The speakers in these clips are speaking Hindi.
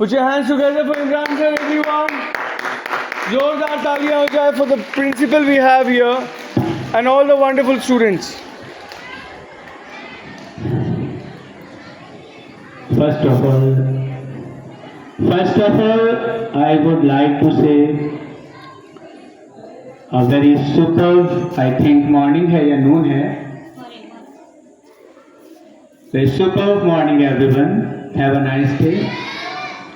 Put your hands together for Imran sir, everyone. जोरदार तालियां हो जाए for the principal we have here and all the wonderful students. First of all, I would like to say a very superb, I think morning है या noon है. Very superb morning, everyone. Have a nice day.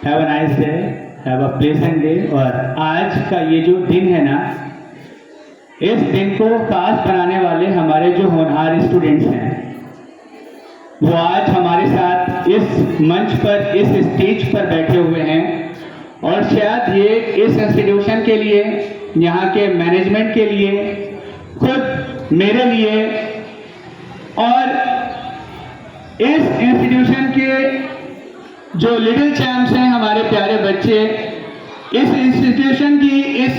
Have a nice day. Have a pleasant day. और आज का ये जो दिन है ना, इस दिन को खास बनाने वाले हमारे जो होनहार स्टूडेंट्स हैं, वो आज हमारे साथ इस मंच पर, इस स्टेज पर बैठे हुए हैं. और शायद ये इस इंस्टीट्यूशन के लिए, यहाँ के मैनेजमेंट के लिए, खुद मेरे लिए और इस इंस्टीट्यूशन के जो लिटिल चैम्प्स हैं, हमारे प्यारे बच्चे, इस इंस्टीट्यूशन की, इस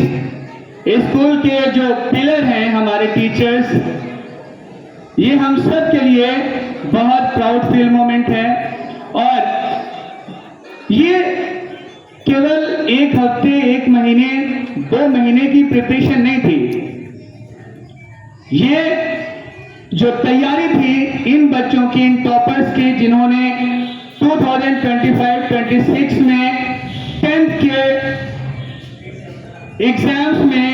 स्कूल के जो पिलर हैं, हमारे टीचर्स, ये हम सब के लिए बहुत प्राउड फील मोमेंट है. और ये केवल एक हफ्ते, एक महीने, 2 महीने की प्रिपरेशन नहीं थी. ये जो तैयारी थी इन बच्चों की, इन टॉपर्स की, जिन्होंने 2025-26 में 10th के एग्जाम्स में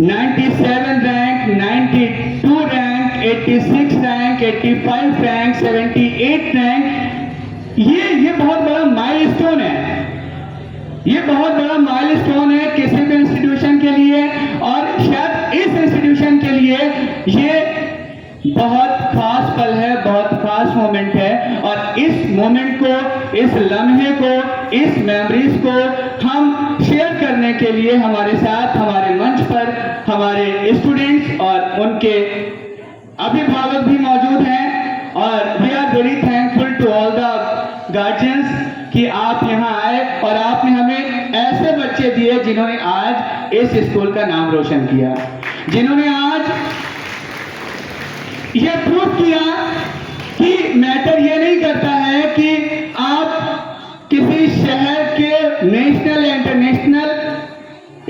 97 rank, 92 rank, 86 rank, 85 rank, 78 rank, ये बहुत बड़ा माइलस्टोन है. ये बहुत बड़ा माइलस्टोन है किसी भी इंस्टीट्यूशन के लिए, और शायद इस इंस्टीट्यूशन के लिए ये बहुत खास पल है, बहुत खास मोमेंट है. और इस मोमेंट को, इस लम्हे को, इस मेमोरीज को हम शेयर करने के लिए हमारे साथ, हमारे मंच पर हमारे स्टूडेंट्स और उनके अभिभावक भी मौजूद हैं. और we are very thankful to all the guardians कि आप यहाँ आए और आपने हमें ऐसे बच्चे दिए जिन्होंने आज इस स्कूल का नाम रोशन किया, जिन्होंने आज ये प्रूव किया कि मैटर ये नहीं करता है कि आप किसी शहर के नेशनल या इंटरनेशनल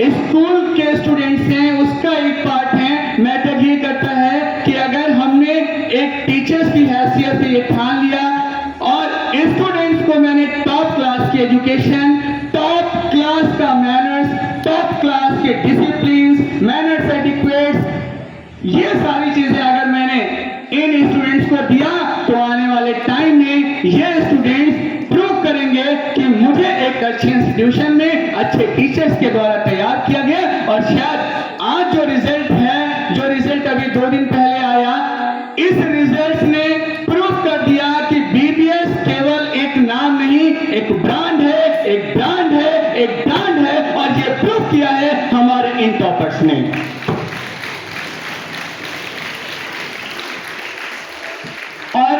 स्कूल के स्टूडेंट्स हैं, उसका एक पार्ट है. मैटर ये करता है कि अगर हमने एक टीचर्स की हैसियत से ये ठान लिया और स्टूडेंट्स को मैंने टॉप क्लास की एजुकेशन, टॉप क्लास का मैनर्स, टॉप क्लास के डिसिप्लिन, मैनर्स, एटिक्वेट्स, ये सारी चीजें अगर मैंने इन स्टूडेंट्स को दिया तो आने वाले टाइम में ये स्टूडेंट्स प्रूव करेंगे कि मुझे एक अच्छे इंस्टीट्यूशन में अच्छे टीचर्स के द्वारा तैयार किया गया. और शायद आज जो रिजल्ट है, जो रिजल्ट अभी 2 दिन पहले आया, इस रिजल्ट ने प्रूव कर दिया कि बीबीएस केवल एक नाम नहीं, एक ब्रांड है, एक ब्रांड है, एक ब्रांड है. और ये प्रूव किया है हमारे इन टॉपर्स ने. और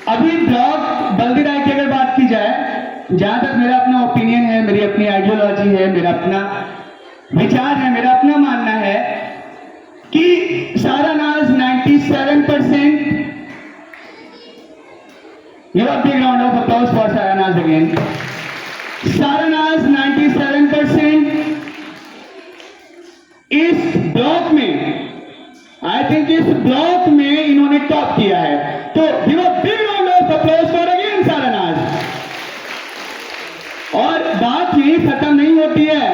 अभी ब्लॉक बल्दी राय की अगर बात की जाए, जहां तक मेरा अपना ओपिनियन है, मेरी अपनी आइडियोलॉजी है, मेरा अपना विचार है, मेरा अपना मानना है कि सारानाज 97%. Give a big round of applause for Saranaz again. सारानाज 97% इस ब्लॉक में, आई थिंक इस ब्लॉक में इन्होंने टॉप किया है. तो give a big round of applause for again Saranaz. और बात यही खत्म नहीं होती है.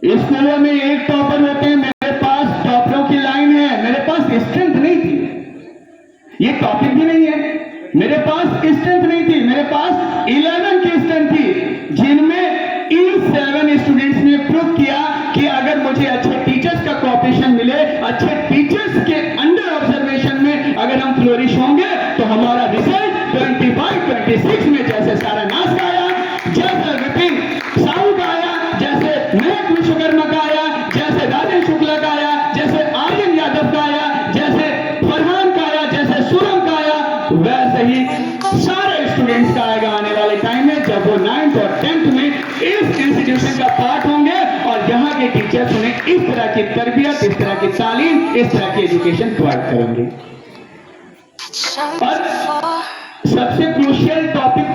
स्कूलों में एक टॉपर होते हैं, मेरे पास टॉपरों की लाइन है. मेरे पास स्ट्रेंथ नहीं थी, ये टॉपिक भी नहीं है, मेरे पास स्ट्रेंथ नहीं थी. मेरे पास 11 की स्ट्रेंथ थी, जिनमें इन 7 स्टूडेंट्स ने प्रूव किया कि अगर मुझे अच्छे टीचर्स का कोऑपरेशन मिले, अच्छे टीचर्स के अंडर ऑब्जर्वेशन में अगर हम फ्लोरिश होंगे, तो हमारा रिजल्ट 25-26 में जैसे सारानाज का आया, जैसे विपिन साहू का आया, जैसे महक विश्वकर्मा का आया, जैसे राजेश शुक्ला का आया, जैसे आर्यन यादव का आया, जैसे फरहान का आया, जैसे सूरम का आया, वैसे ही सारे स्टूडेंट्स का आएगा आने वाले टाइम में, जब वो 9th और 10th में इस इंस्टीट्यूशन का पार्ट होंगे और यहाँ के टीचर्स उन्हें इस तरह की तरबियत, इस तरह की तालीम, इस तरह की एजुकेशन प्रोवाइड करेंगे. और सबसे क्रूशियल टॉपिक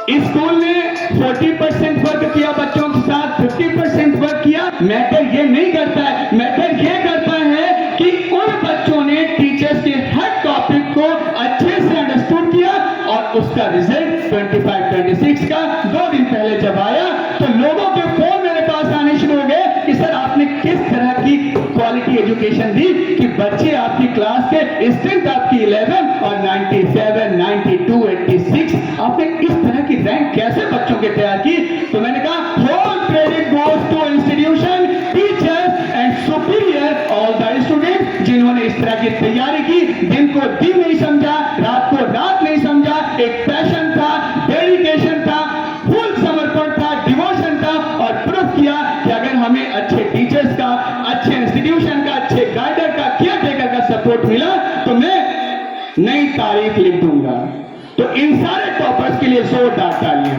स्कूल ने 40% वर्क किया बच्चों के साथ, 50% वर्क किया। मैटर ये नहीं करता है, मैटर ये करता है कि उन बच्चों ने टीचर्स के हर टॉपिक को अच्छे से अंडरस्टूड किया और उसका रिजल्ट 25-26 का 2 दिन पहले जब आया तो लोगों के फोन मेरे पास आने शुरू हो गए कि सर आपने किस तरह की क्वालिटी एजुकेशन दी कि बच्चे आपकी क्लास के स्ट्रेंथ आपकी 11 और 97, 92, 86 आपने इस तरह की रैंक कैसे बच्चों के तैयार की। तो मैंने कहा whole credit goes to institution, teachers and superior all the student जिन्होंने इस तरह की तैयारी की। दिन को दिन नहीं समझा, रात को रात नहीं समझा, एक पैशन था, डेडिकेशन था, फुल समर्पण था, डिवोशन था और प्रूफ किया कि अगर हमें अच्छे टीचर्स का, अच्छे इंस्टीट्यूशन का, अच्छे गाइडर का, केयर टेकर का सपोर्ट मिला तो मैं नई तारीख लिख दूंगा। तो इन सारे टॉपर्स के लिए जोरदार तालियां।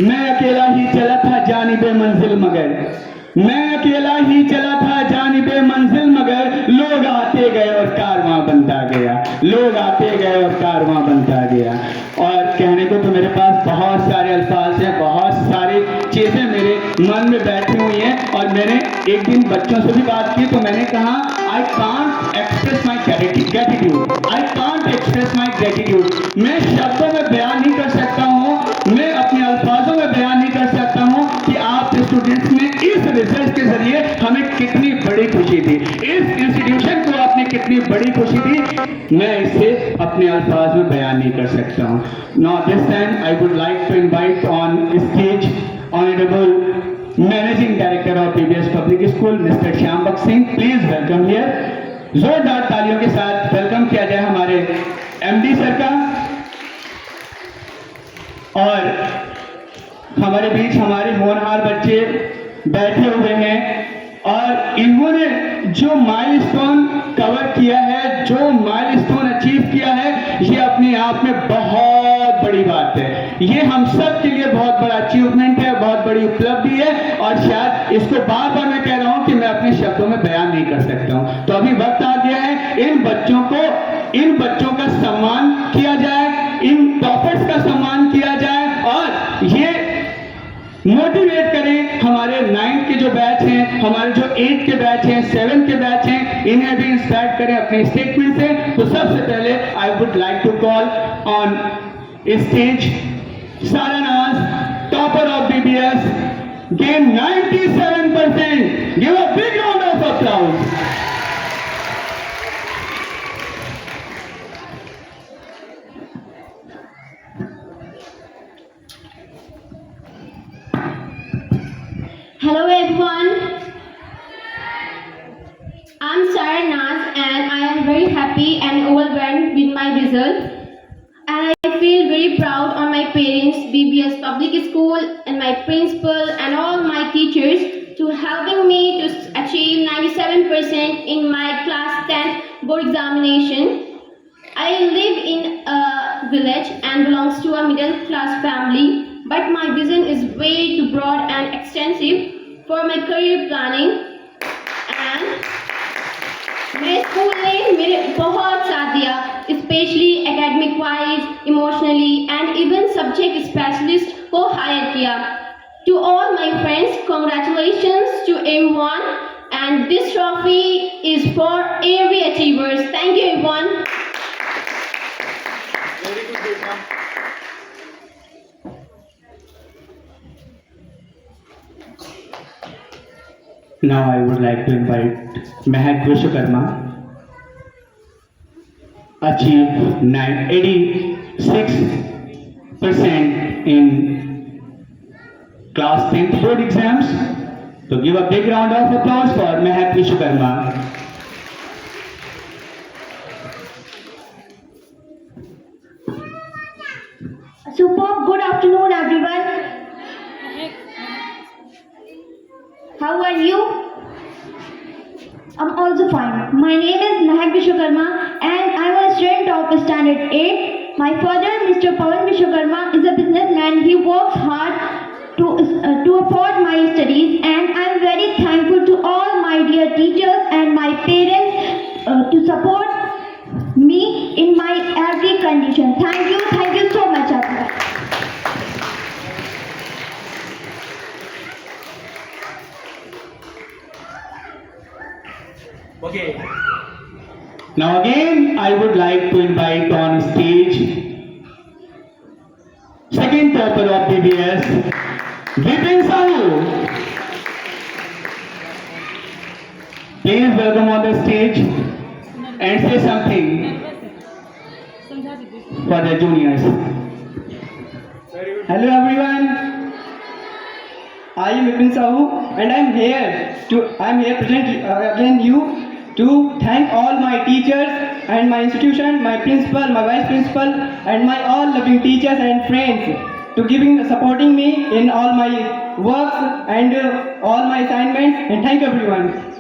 मैं अकेला ही चला था जानिबे मंजिल मगर, मैं अकेला ही चला था जानिबे मंजिल मगर, लोग आते गए और कारवां बनता गया, लोग आते गए और कारवां बनता गया। और कहने को तो मेरे पास बहुत सारे अल्फाज हैं, बहुत सारी चीजें मेरे मन में बैठी हुई हैं। और मैंने एक दिन बच्चों से भी बात की तो मैंने कहा I can't express my gratitude, I can't express my gratitude. मैं शब्दों में बयान नहीं कर सकता हूँ, मैं अपने अल्फाजों में बयान नहीं कर सकता हूँ कि आप स्टूडेंट्स ने इस रिजल्ट के जरिए हमें कितनी बड़ी खुशी दी, इस इंस्टीट्यूशन को आपने कितनी बड़ी खुशी दी, मैं इसे अपने अल्फाज में बयान नहीं कर सकता हूँ। Now this time I would like to invite on stage honourable managing director of PBS public school mister Shyam Bakhsh Singh, please welcome here. जोरदार तालियों के साथ वेलकम किया जाए हमारे एमडी सर का। और हमारे बीच हमारे होनहार बच्चे बैठे हुए हैं और इन्होंने जो माइलस्टोन कवर किया है, जो माइलस्टोन अचीव किया है, ये अपने आप में बहुत बड़ी बात है। ये हम सब के लिए बहुत बड़ा अचीवमेंट है, बहुत बड़ी उपलब्धि है और शायद इसको बार बार मैं कह रहा हूं कि मैं अपने शब्दों में बयान नहीं कर सकता हूं। तो अभी वक्त आ गया है इन बच्चों का सम्मान किया जाए, इन टॉपर्स का सम्मान किया जाए और ये मोटिवेट करें हमारे 9th के जो बैच हैं, हमारे जो 8th के बैच हैं, 7th के बैच हैं, इन्हें भी इंस्पायर करें अपने स्टेटमेंट से। तो सबसे पहले I would like to call on stage Saranaz, topper of BBS, gain 97%, give a big round of applause. Hello everyone, I'm Sarah Naz and I am very happy and overwhelmed with my result, and I feel very proud on my parents, BBS Public School and my principal and all my teachers to helping me to achieve 97% in my class 10th board examination. I live in a village and belongs to a middle class family, but my vision is way too broad and extensive for my career planning, and मेरे स्कूल ने मेरे बहुत साथ दिया, specially academic wise, emotionally and even subject specialist को हायर किया। To all my friends, congratulations to everyone and this trophy is for every achievers. Thank you everyone. Very good, Beta. Now I would like to invite Mehak Vishwakarma, achieved 86% in class 10th board exams. So give a big round of applause for Mehak Vishwakarma. Superb. Good afternoon, everyone. How are you? I'm also fine. My name is Mehak Vishwakarma and I'm a student of Standard 8. My father, Mr. Pawan Vishwakarma, is a businessman. He works hard to afford my studies, and I'm very thankful to all my dear teachers and my parents to support me in my every condition. Thank you Okay. Now again, I would like to invite on stage second topper of BBS, Vipin Sahu. Please welcome on the stage and say something for the juniors. Hello everyone. I am Vipin Sahu and I am here present again you to thank all my teachers and my institution, my principal, my vice principal and my all loving teachers and friends to supporting me in all my works and all my assignments, and thank you everyone.